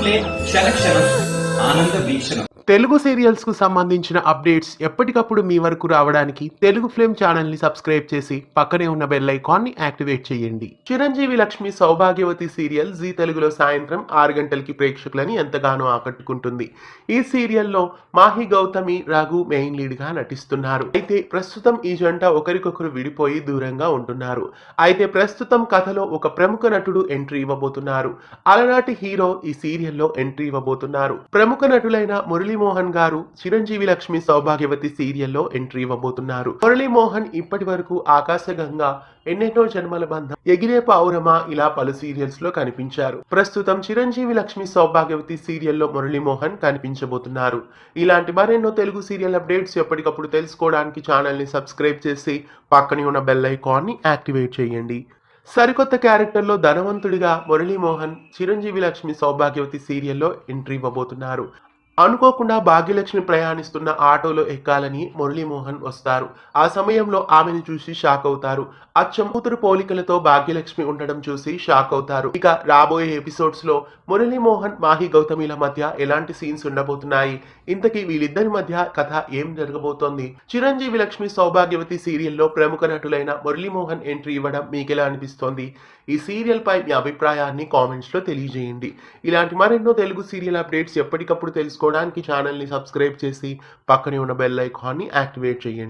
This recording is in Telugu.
ప్లే క్షణ ఆనంద వీక్షణం. తెలుగు సీరియల్స్ కు సంబంధించిన అప్డేట్స్ ఎప్పటికప్పుడు మీ వరకు రావడానికి తెలుగు ఫ్లేమ్ ఛానల్ ని సబ్స్క్రైబ్ చేసి పక్కనే ఉన్న బెల్ ఐకాన్ ని యాక్టివేట్ చేయండి. చిరంజీవి లక్ష్మి సౌభాగ్యవతి సీరియల్ జీ తెలుగులో సాయంత్రం 6 గంటలకి ప్రేక్షకులని ఎంతగానో ఆకట్టుకుంటుంది. ఈ సీరియల్లో మాహి గౌతమి రఘు మెయిన్ లీడ్ గా నటిస్తున్నారు. అయితే ప్రస్తుతం ఈ జంట ఒకరికొకరు విడిపోయి దూరంగా ఉంటున్నారు. అయితే ప్రస్తుతం కథలో ఒక ప్రముఖ నటుడు ఎంట్రీ ఇవ్వబోతున్నారు. అలనాటి హీరో ఈ సీరియల్లో ఎంట్రీ ఇవ్వబోతున్నారు. ప్రముఖ నటులైన మురళీమోహన్ గారు చిరంజీవి లక్ష్మి సౌభాగ్యవతి సీరియల్లో ఎంట్రీ ఇవ్వబోతున్నారు. మురళీమోహన్ ఇప్పటి వరకు ఆకాశగంగా, ఎన్నెన్నో జన్మల బంధం, ఎగిరే పావురమా ఇలా పలు సీరియల్స్ లో కనిపించారు. ప్రస్తుతం చిరంజీవి లక్ష్మి సౌభాగ్యవతి సీరియల్లో మురళీమోహన్ కనిపించబోతున్నారు. ఇలాంటి మరెన్నో తెలుగు సీరియల్ అప్డేట్స్ ఎప్పటికప్పుడు తెలుసుకోవడానికి ఛానల్ ని సబ్స్క్రైబ్ చేసి పక్కనే ఉన్న బెల్ ఐకాన్ ని యాక్టివేట్ చేయండి. సరికొత్త క్యారెక్టర్లో ధనవంతుడిగా మురళీమోహన్ చిరంజీవి లక్ష్మి సౌభాగ్యవతి సీరియల్లో ఎంట్రీ ఇవ్వబోతున్నారు. అనుకోకుండా భాగ్యలక్ష్మి ప్రయాణిస్తున్న ఆటోలో ఎక్కాలని మురళీమోహన్ వస్తారు. ఆ సమయంలో ఆమెను చూసి షాక్ అవుతారు. అచ్చం కూతురు పోలికలతో భాగ్యలక్ష్మి ఉండడం చూసి షాక్ అవుతారు. ఇక రాబోయే ఎపిసోడ్స్ లో మురళీమోహన్ మాహి గౌతమిల మధ్య ఎలాంటి సీన్స్ ఉండబోతున్నాయి, ఇంతకీ వీళ్ళిద్దరి మధ్య కథ ఏం జరగబోతోంది, చిరంజీవి లక్ష్మి సౌభాగ్యవతి సీరియల్లో ప్రముఖ నటులైన మురళీమోహన్ ఎంట్రీ ఇవ్వడం మీకెలా అనిపిస్తోంది? ఈ సీరియల్ పై మీ అభిప్రాయాన్ని కామెంట్స్ లో తెలియజేయండి. ఇలాంటి మరెన్నో తెలుగు సీరియల్ అప్డేట్స్ ఎప్పటికప్పుడు తెలుసుకోవడానికి ఛానల్ ని సబ్స్క్రైబ్ చేసి పక్కనే ఉన్న బెల్ ఐకాన్ ని యాక్టివేట్ చేయండి.